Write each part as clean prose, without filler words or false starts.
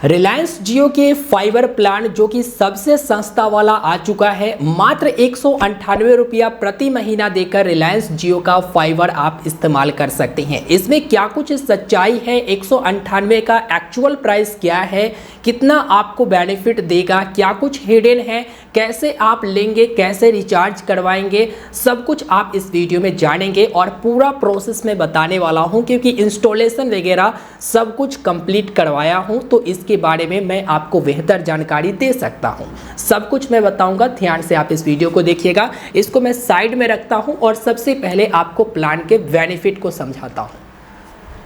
रिलायंस जियो के fibre plan जो कि सबसे सस्ता वाला आ चुका है, मात्र 198 रुपया प्रति महीना देकर रिलायंस जियो का फाइबर आप इस्तेमाल कर सकते हैं। इसमें क्या कुछ सच्चाई है, 198 का एक्चुअल प्राइस क्या है, कितना आपको बेनिफिट देगा, क्या कुछ हिडन है, कैसे आप लेंगे, कैसे रिचार्ज करवाएंगे, सब कुछ आप इस वीडियो में जानेंगे और पूरा प्रोसेस में बताने वाला हूं, क्योंकि इंस्टॉलेशन वगैरह सब कुछ कंप्लीट करवाया हूं, तो इसके बारे में मैं आपको बेहतर जानकारी दे सकता हूं। सब कुछ मैं बताऊंगा, ध्यान से आप इस वीडियो को देखिएगा। इसको मैं साइड में रखता हूं और सबसे पहले आपको प्लान के बेनिफिट को समझाता हूं।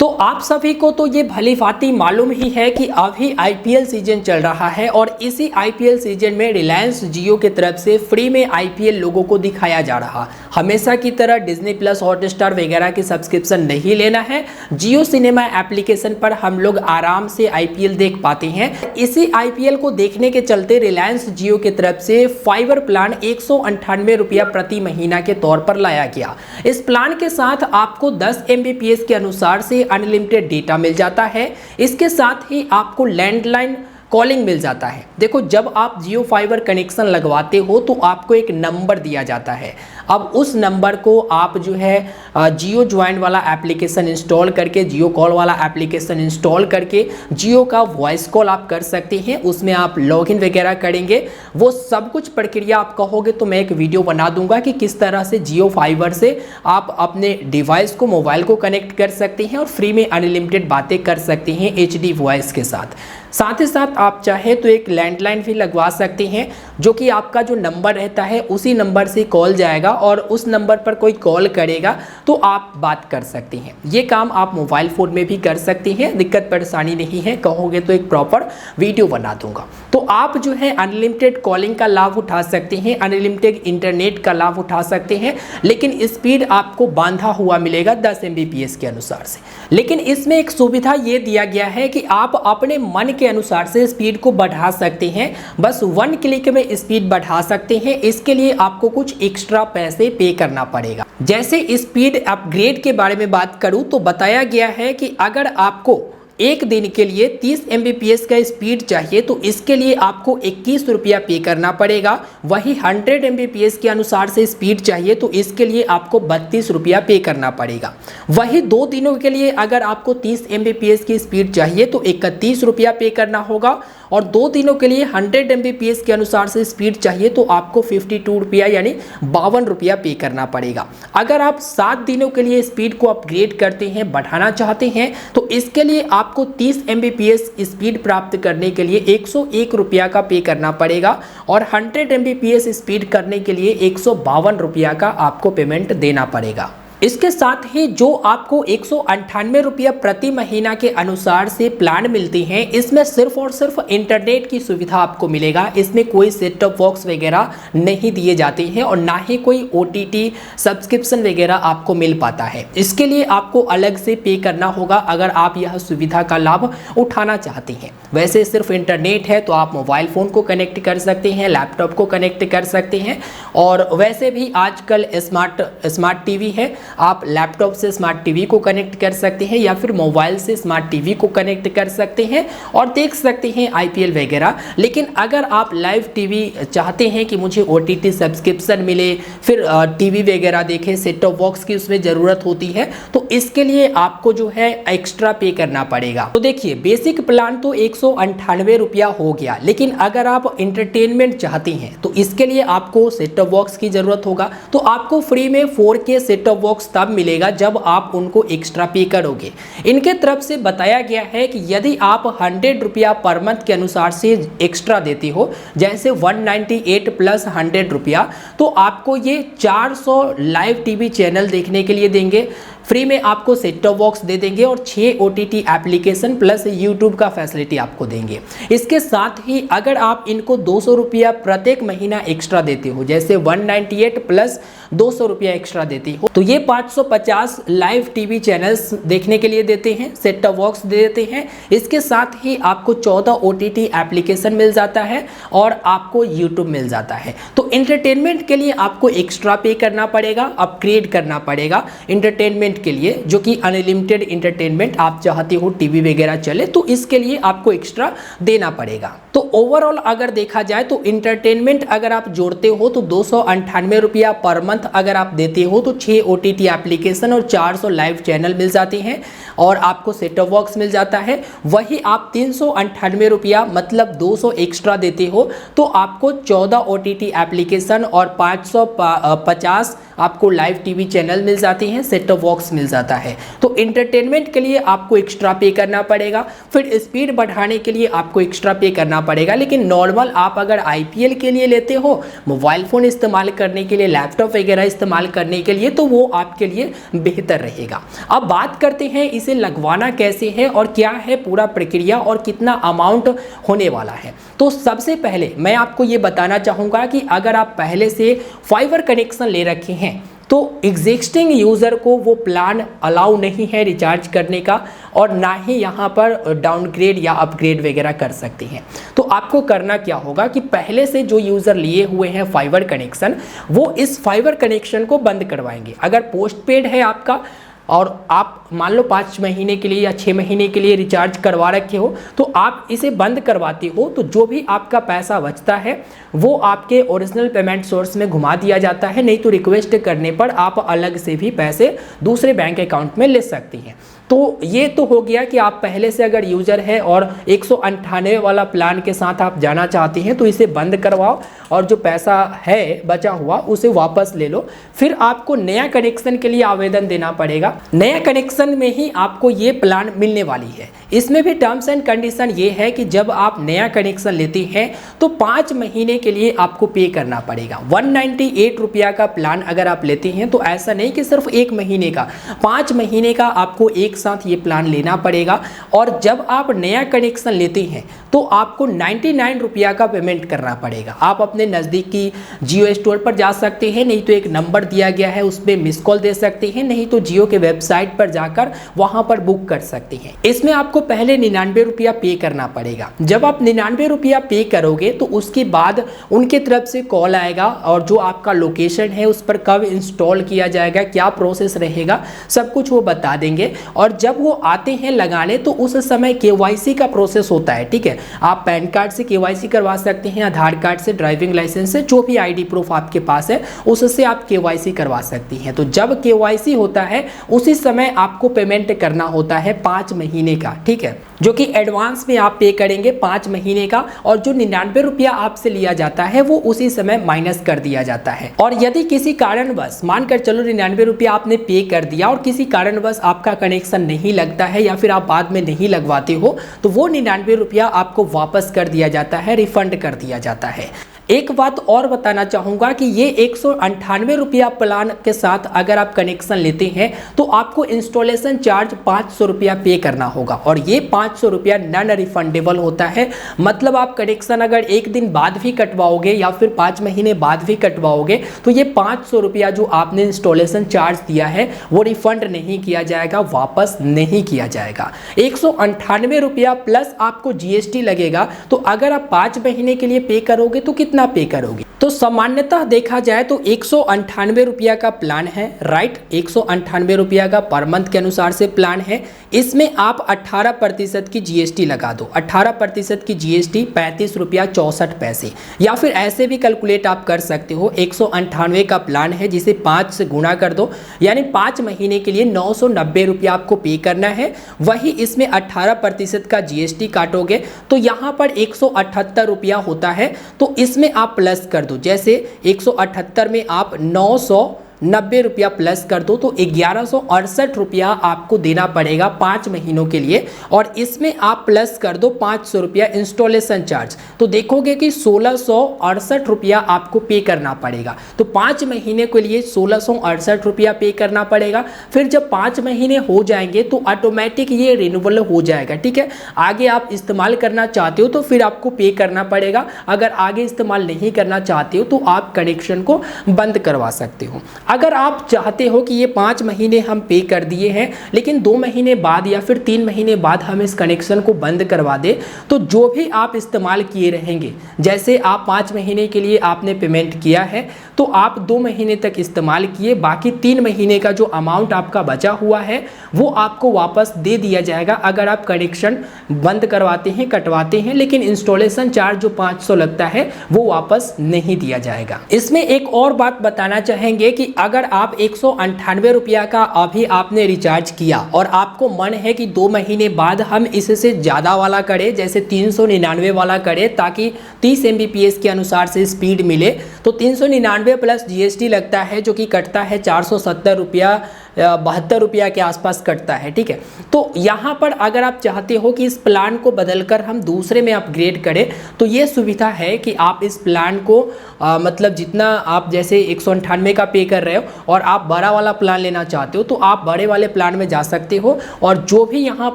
तो आप सभी को तो ये भली भांति मालूम ही है कि अभी आईपीएल सीजन चल रहा है और इसी आईपीएल सीजन में रिलायंस जियो की तरफ से फ्री में आईपीएल लोगों को दिखाया जा रहा। हमेशा की तरह डिज्नी प्लस, हॉटस्टार वगैरह की सब्सक्रिप्शन नहीं लेना है, जियो सिनेमा एप्लीकेशन पर हम लोग आराम से आईपीएल देख पाते हैं। इसी आईपीएल को देखने के चलते रिलायंस जियो की तरफ से फाइबर प्लान 198 रुपया प्रति महीना के तौर पर लाया गया। इस प्लान के साथ आपको 10 MBPS के अनुसार से अनलिमिटेड डेटा मिल जाता है। इसके साथ ही आपको लैंडलाइन कॉलिंग मिल जाता है। देखो, जब आप जियो फाइबर कनेक्शन लगवाते हो तो आपको एक नंबर दिया जाता है। अब उस नंबर को आप जो है जियो ज्वाइन वाला एप्लीकेशन इंस्टॉल करके, जियो कॉल वाला एप्लीकेशन इंस्टॉल करके जियो का वॉइस कॉल आप कर सकते हैं। उसमें आप लॉगिन वगैरह करेंगे, वो सब कुछ प्रक्रिया आप कहोगे तो मैं एक वीडियो बना दूंगा कि किस तरह से जियो फाइबर से आप अपने डिवाइस को, मोबाइल को कनेक्ट कर सकते हैं और फ्री में अनलिमिटेड बातें कर सकते हैं HD वॉइस के साथ। साथ ही साथ आप चाहे तो एक लैंडलाइन भी लगवा सकते हैं, जो कि आपका जो नंबर रहता है उसी नंबर से कॉल जाएगा और उस नंबर पर कोई कॉल करेगा तो आप बात कर सकते हैं। ये काम आप मोबाइल फ़ोन में भी कर सकते हैं, दिक्कत परेशानी नहीं है। कहोगे तो एक प्रॉपर वीडियो बना दूंगा। तो आप जो है अनलिमिटेड कॉलिंग का लाभ उठा सकते हैं, अनलिमिटेड इंटरनेट का लाभ उठा सकते हैं, लेकिन स्पीड आपको बांधा हुआ मिलेगा 10 MBPS के अनुसार से। लेकिन इसमें एक सुविधा ये दिया गया है कि आप अपने मन के अनुसार से स्पीड को बढ़ा सकते हैं। बस 1 क्लिक में स्पीड बढ़ा सकते हैं। इसके लिए आपको कुछ एक्स्ट्रा पैसे पे करना पड़ेगा। जैसे स्पीड अपग्रेड के बारे में बात करूं तो बताया गया है कि अगर आपको एक दिन के लिए 30 MBPS का स्पीड चाहिए तो इसके लिए आपको 21 रुपया पे करना पड़ेगा। वही 100 MBPS के अनुसार से स्पीड चाहिए तो इसके लिए आपको 32 रुपया पे करना पड़ेगा। वही 2 दिनों के लिए अगर आपको 30 MBPS की स्पीड चाहिए तो 31 रुपया पे करना होगा, और 2 दिनों के लिए 100 MBPS के अनुसार से स्पीड चाहिए तो आपको 52 रुपया यानी 52 रुपया पे करना पड़ेगा। अगर आप 7 दिनों के लिए स्पीड को अपग्रेड करते हैं, बढ़ाना चाहते हैं, तो इसके लिए आपको 30 MBPS स्पीड प्राप्त करने के लिए 101 रुपया का पे करना पड़ेगा और 100 MBPS स्पीड करने के लिए 152 रुपया का आपको पेमेंट देना पड़ेगा। इसके साथ ही जो आपको 198 रुपया प्रति महीना के अनुसार से प्लान मिलते हैं, इसमें सिर्फ और सिर्फ इंटरनेट की सुविधा आपको मिलेगा। इसमें कोई सेट टॉप बॉक्स वगैरह नहीं दिए जाते हैं और ना ही कोई OTT सब्सक्रिप्शन वगैरह आपको मिल पाता है। इसके लिए आपको अलग से पे करना होगा अगर आप यह सुविधा का लाभ उठाना चाहते हैं। वैसे सिर्फ इंटरनेट है तो आप मोबाइल फ़ोन को कनेक्ट कर सकते हैं, लैपटॉप को कनेक्ट कर सकते हैं, और वैसे भी आजकल स्मार्ट टीवी है, आप लैपटॉप से स्मार्ट टीवी को कनेक्ट कर सकते हैं या फिर मोबाइल से स्मार्ट टीवी को कनेक्ट कर सकते हैं और देख सकते हैं आईपीएल वगैरह। लेकिन अगर आप लाइव टीवी चाहते हैं कि मुझे OTT सब्सक्रिप्शन मिले, फिर टीवी वगैरह देखें, सेट टॉप बॉक्स की उसमें ज़रूरत होती है, तो इसके लिए आपको जो है एक्स्ट्रा पे करना पड़ेगा। तो देखिए, बेसिक प्लान तो 198 रुपया हो गया, लेकिन अगर आप इंटरटेनमेंट चाहते हैं तो इसके लिए आपको सेट टॉप बॉक्स की ज़रूरत होगा। तो आपको फ्री में 4K सेट टॉप बॉक्स तब मिलेगा जब आप उनको एक्स्ट्रा पे करोगे। इनके तरफ से बताया गया है कि यदि आप 100 रुपया पर मंथ के अनुसार से एक्स्ट्रा देते हो, जैसे 198 प्लस 100 रुपया, तो आपको ये 400 लाइव टीवी चैनल देखने के लिए देंगे। फ्री में आपको सेट टॉप बॉक्स दे देंगे और 6 OTT एप्लीकेशन प्लस यूट्यूब का फैसिलिटी आपको देंगे। इसके साथ ही अगर आप इनको 200 रुपया प्रत्येक महीना एक्स्ट्रा देते हो, जैसे 198 प्लस 200 रुपया एक्स्ट्रा देते हो, तो ये 550 लाइव टीवी चैनल्स देखने के लिए देते हैं, सेट टॉप बॉक्स दे देते हैं। इसके साथ ही आपको 14 OTT एप्लीकेशन मिल जाता है और आपको यूट्यूब मिल जाता है। तो एंटरटेनमेंट के लिए आपको एक्स्ट्रा पे करना पड़ेगा, अपग्रेड करना पड़ेगा। एंटरटेनमेंट एंटरटेनमेंट के लिए, जो कि अनलिमिटेड एंटरटेनमेंट आप चाहते हो टीवी वगैरह चले, तो इसके लिए आपको एक्स्ट्रा देना पड़ेगा। तो ओवरऑल अगर देखा जाए तो इंटरटेनमेंट अगर आप जोड़ते हो तो 298 रुपया पर मंथ अगर आप देते हो तो 6 OTT एप्लीकेशन और 400 लाइव चैनल मिल जाते हैं और आपको सेट टॉप बॉक्स मिल जाता है। वही आप 398 रुपया मतलब 200 एक्स्ट्रा देते हो तो आपको 14 OTT एप्लीकेशन और 550 आपको लाइव टीवी चैनल मिल जाते हैं, सेट टॉप बॉक्स मिल जाता है। तो इंटरटेनमेंट के लिए आपको एक्स्ट्रा पे करना पड़ेगा, फिर स्पीड बढ़ाने के लिए आपको एक्स्ट्रा पे करना पड़ेगा। लेकिन नॉर्मल आप अगर IPL के लिए लेते हो, मोबाइल फ़ोन इस्तेमाल करने के लिए, लैपटॉप वगैरह इस्तेमाल करने के लिए, तो वो आपके लिए बेहतर रहेगा। अब बात करते हैं इसे लगवाना कैसे है और क्या है पूरा प्रक्रिया और कितना अमाउंट होने वाला है। तो सबसे पहले मैं आपको ये बताना चाहूँगा कि अगर आप पहले से फाइबर कनेक्शन ले रखे हैं तो एग्जिस्टिंग यूज़र को वो प्लान अलाउ नहीं है रिचार्ज करने का और ना ही यहाँ पर डाउनग्रेड या अपग्रेड वगैरह कर सकते हैं। तो आपको करना क्या होगा कि पहले से जो यूज़र लिए हुए हैं फाइबर कनेक्शन, वो इस फाइबर कनेक्शन को बंद करवाएंगे। अगर पोस्ट पेड है आपका और आप मान लो 5 महीने के लिए या 6 महीने के लिए रिचार्ज करवा रखे हो, तो आप इसे बंद करवाते हो तो जो भी आपका पैसा बचता है वो आपके ओरिजिनल पेमेंट सोर्स में घुमा दिया जाता है। नहीं तो रिक्वेस्ट करने पर आप अलग से भी पैसे दूसरे बैंक अकाउंट में ले सकती हैं। तो ये तो हो गया कि आप पहले से अगर यूज़र है और 198 वाला प्लान के साथ आप जाना चाहते हैं तो इसे बंद करवाओ और जो पैसा है बचा हुआ उसे वापस ले लो। फिर आपको नया कनेक्शन के लिए आवेदन देना पड़ेगा। नया कनेक्शन में ही आपको ये प्लान मिलने वाली है। इसमें भी टर्म्स एंड कंडीशन ये है कि जब आप नया कनेक्शन लेते हैं तो 5 महीने के लिए आपको पे करना पड़ेगा। 198 रुपया का प्लान अगर आप लेते हैं तो ऐसा नहीं कि सिर्फ 1 महीने का, 5 महीने का आपको एक साथ ये प्लान लेना पड़ेगा। और जब आप नया कनेक्शन लेते हैं तो आपको 99 रुपया का पेमेंट करना पड़ेगा। आप अपने नज़दीकी जियो स्टोर पर जा सकते हैं, नहीं तो एक नंबर दिया गया है उस पर मिस कॉल दे सकते हैं, नहीं तो जियो के वेबसाइट पर जाकर वहां पर बुक कर सकते हैं। इसमें आपको पहले 99 रुपया पे करना पड़ेगा। जब आप 99 रुपया पे करोगे तो उसके बाद उनके तरफ से कॉल आएगा और जो आपका लोकेशन है उस पर कब इंस्टॉल किया जाएगा, क्या प्रोसेस रहेगा, सब कुछ वो बता देंगे। और जब वो आते हैं लगाने तो उस समय KYC का प्रोसेस होता है। ठीक है, आप पैन कार्ड से KYC करवा सकते हैं, आधार कार्ड से, ड्राइविंग लाइसेंस से, जो भी ID प्रूफ आपके पास है उससे आप KYC करवा सकती हैं। तो जब KYC होता है उसी समय आपको पेमेंट करना होता है 5 महीने का। ठीक है, जो कि एडवांस में आप पे करेंगे 5 महीने का, और जो 99 रुपया आपसे लिया जाता है वो उसी समय माइनस कर दिया जाता है। और यदि किसी कारणवश मानकर चलो 99 रुपया आपने पे कर दिया और किसी कारणवश आपका कनेक्शन नहीं लगता है या फिर आप बाद में नहीं लगवाते हो तो वो 99 रुपया आपको वापस कर दिया जाता है, रिफंड कर दिया जाता है। एक बात और बताना चाहूँगा कि ये 198 रुपया प्लान के साथ अगर आप कनेक्शन लेते हैं तो आपको इंस्टॉलेशन चार्ज 500 रुपया पे करना होगा और ये 500 रुपया नॉन रिफंडेबल होता है। मतलब आप कनेक्शन अगर 1 दिन बाद भी कटवाओगे या फिर 5 महीने बाद भी कटवाओगे तो ये 500 रुपया जो आपने इंस्टॉलेशन चार्ज दिया है वो रिफंड नहीं किया जाएगा, वापस नहीं किया जाएगा। 198 रुपया प्लस आपको GST लगेगा। तो अगर आप 5 महीने के लिए पे करोगे तो कितना पे करोगे? तो सामान्यतः देखा जाए तो 198 रुपया का प्लान है, राइट। 198 रुपया का पर मंथ के अनुसार से प्लान है। इसमें आप 18% की GST लगा दो। 18% की GST 35 रुपया 64 पैसे, या फिर ऐसे भी कैलकुलेट आप कर सकते हो। 198 का प्लान है जिसे 5 से गुणा कर दो, यानी 5 महीने के लिए 990 रुपया आपको पे करना है। वही इसमें 18% का GST काटोगे तो यहाँ पर 178 रुपया होता है। तो इसमें आप प्लस कर दो, जैसे 178 में आप 990 रुपया प्लस कर दो तो 1168 रुपया आपको देना पड़ेगा 5 महीनों के लिए। और इसमें आप प्लस कर दो 500 रुपया इंस्टॉलेशन चार्ज, तो देखोगे कि 1668 रुपया आपको पे करना पड़ेगा। तो 5 महीने के लिए 1668 रुपया पे करना पड़ेगा। फिर जब 5 महीने हो जाएंगे तो ऑटोमेटिक ये रिन्यूअल हो जाएगा। ठीक है, आगे आप इस्तेमाल करना चाहते हो तो फिर आपको पे करना पड़ेगा। अगर आगे इस्तेमाल नहीं करना चाहते हो तो आप कनेक्शन को बंद करवा सकते हो। अगर आप चाहते हो कि ये 5 महीने हम पे कर दिए हैं लेकिन 2 महीने बाद या फिर 3 महीने बाद हम इस कनेक्शन को बंद करवा दें, तो जो भी आप इस्तेमाल किए रहेंगे, जैसे आप 5 महीने के लिए आपने पेमेंट किया है तो आप 2 महीने तक इस्तेमाल किए, बाकी 3 महीने का जो अमाउंट आपका बचा हुआ है वो आपको वापस दे दिया जाएगा अगर आप कनेक्शन बंद करवाते हैं, कटवाते हैं, लेकिन इंस्टॉलेशन चार्ज जो 500 लगता है वो वापस नहीं दिया जाएगा। इसमें एक और बात बताना चाहेंगे कि अगर आप 198 रुपया का अभी आपने रिचार्ज किया और आपको मन है कि 2 महीने बाद हम इससे ज़्यादा वाला करें, जैसे 399 वाला करें ताकि 30 Mbps के अनुसार से स्पीड मिले, तो 399 प्लस GST लगता है जो कि कटता है 470 रुपया, 72 रुपया के आसपास कटता है। ठीक है, तो यहाँ पर अगर आप चाहते हो कि इस प्लान को बदलकर हम दूसरे में अपग्रेड करें तो ये सुविधा है कि आप इस प्लान को मतलब जितना आप जैसे 198 का पे कर रहे हो और आप बड़ा वाला प्लान लेना चाहते हो तो आप बड़े वाले प्लान में जा सकते हो और जो भी यहाँ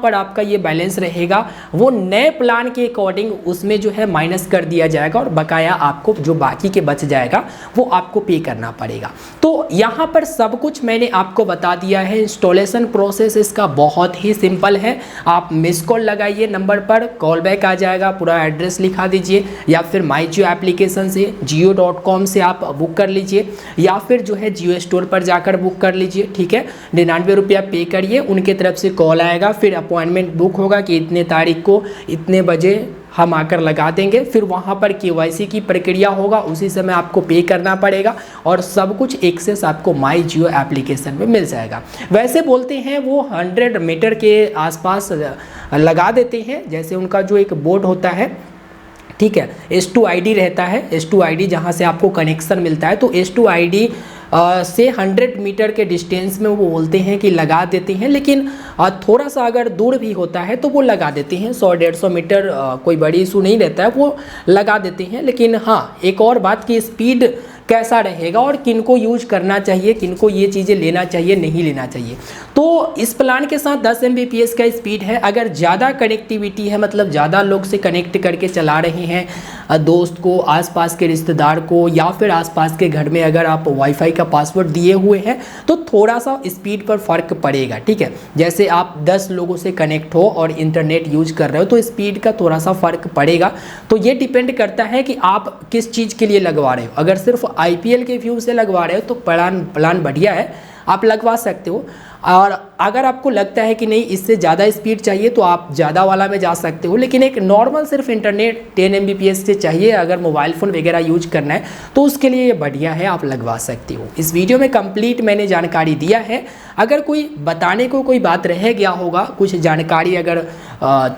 पर आपका ये बैलेंस रहेगा वो नए प्लान के अकॉर्डिंग उसमें जो है माइनस कर दिया जाएगा और बकाया आपको जो बाकी के बच जाएगा वो आपको पे करना पड़ेगा। तो यहाँ पर सब कुछ मैंने आपको बता दिया है। इंस्टॉलेशन प्रोसेस इसका बहुत ही सिंपल है। आप मिस कॉल लगाइए नंबर पर, कॉल बैक आ जाएगा, पूरा एड्रेस लिखा दीजिए या फिर माई जियो एप्लीकेशन से जियो.com से आप बुक कर लीजिए या फिर जो है जियो स्टोर पर जाकर बुक कर लीजिए। ठीक है, 99 रुपया पे करिए, उनके तरफ से कॉल आएगा, फिर अपॉइंटमेंट बुक होगा कि इतने तारीख को इतने बजे हम आकर लगा देंगे, फिर वहाँ पर KYC की प्रक्रिया होगा, उसी समय आपको पे करना पड़ेगा और सब कुछ एक्सेस आपको माई जियो एप्लीकेशन में मिल जाएगा। वैसे बोलते हैं वो 100 मीटर के आसपास लगा देते हैं, जैसे उनका जो एक बोर्ड होता है, ठीक है, S2ID रहता है, S2ID जहाँ से आपको कनेक्शन मिलता है, तो S2ID से 100 मीटर के डिस्टेंस में वो बोलते हैं कि लगा देते हैं, लेकिन थोड़ा सा अगर दूर भी होता है तो वो लगा देते हैं, 100-150 मीटर कोई बड़ी इशू नहीं रहता है, वो लगा देते हैं। लेकिन हाँ, एक और बात की स्पीड कैसा रहेगा और किनको यूज करना चाहिए, किनको ये चीज़ें लेना चाहिए, नहीं लेना चाहिए। तो इस प्लान के साथ 10 Mbps का स्पीड है। अगर ज़्यादा कनेक्टिविटी है, मतलब ज़्यादा लोग से कनेक्ट करके चला रहे हैं, दोस्त को, आसपास के रिश्तेदार को या फिर आसपास के घर में अगर आप वाईफाई का पासवर्ड दिए हुए हैं तो थोड़ा सा स्पीड पर फ़र्क पड़ेगा। ठीक है, जैसे आप 10 लोगों से कनेक्ट हो और इंटरनेट यूज कर रहे हो तो स्पीड का थोड़ा सा फ़र्क पड़ेगा। तो ये डिपेंड करता है कि आप किस चीज़ के लिए लगवा रहे हो। अगर सिर्फ IPL के व्यू से लगवा रहे हो तो प्लान बढ़िया है, आप लगवा सकते हो। और अगर आपको लगता है कि नहीं इससे ज़्यादा स्पीड चाहिए तो आप ज़्यादा वाला में जा सकते हो, लेकिन एक नॉर्मल सिर्फ इंटरनेट 10 Mbps से चाहिए अगर मोबाइल फ़ोन वगैरह यूज करना है तो उसके लिए ये बढ़िया है, आप लगवा सकते हो। इस वीडियो में कंप्लीट मैंने जानकारी दिया है। अगर कोई बताने को कोई बात रह गया होगा, कुछ जानकारी अगर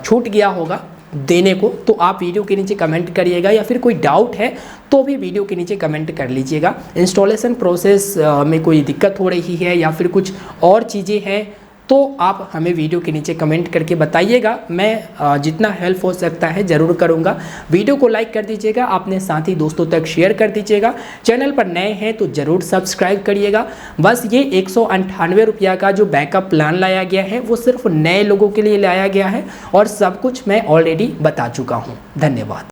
छूट गया होगा देने को, तो आप वीडियो के नीचे कमेंट करिएगा या फिर कोई डाउट है तो भी वीडियो के नीचे कमेंट कर लीजिएगा। इंस्टॉलेशन प्रोसेस में कोई दिक्कत हो रही है या फिर कुछ और चीज़ें हैं तो आप हमें वीडियो के नीचे कमेंट करके बताइएगा। मैं जितना हेल्प हो सकता है ज़रूर करूँगा। वीडियो को लाइक कर दीजिएगा, अपने साथी दोस्तों तक शेयर कर दीजिएगा। चैनल पर नए हैं तो ज़रूर सब्सक्राइब करिएगा। बस ये 198 रुपया का जो बैकअप प्लान लाया गया है वो सिर्फ नए लोगों के लिए लाया गया है और सब कुछ मैं ऑलरेडी बता चुका हूँ। धन्यवाद।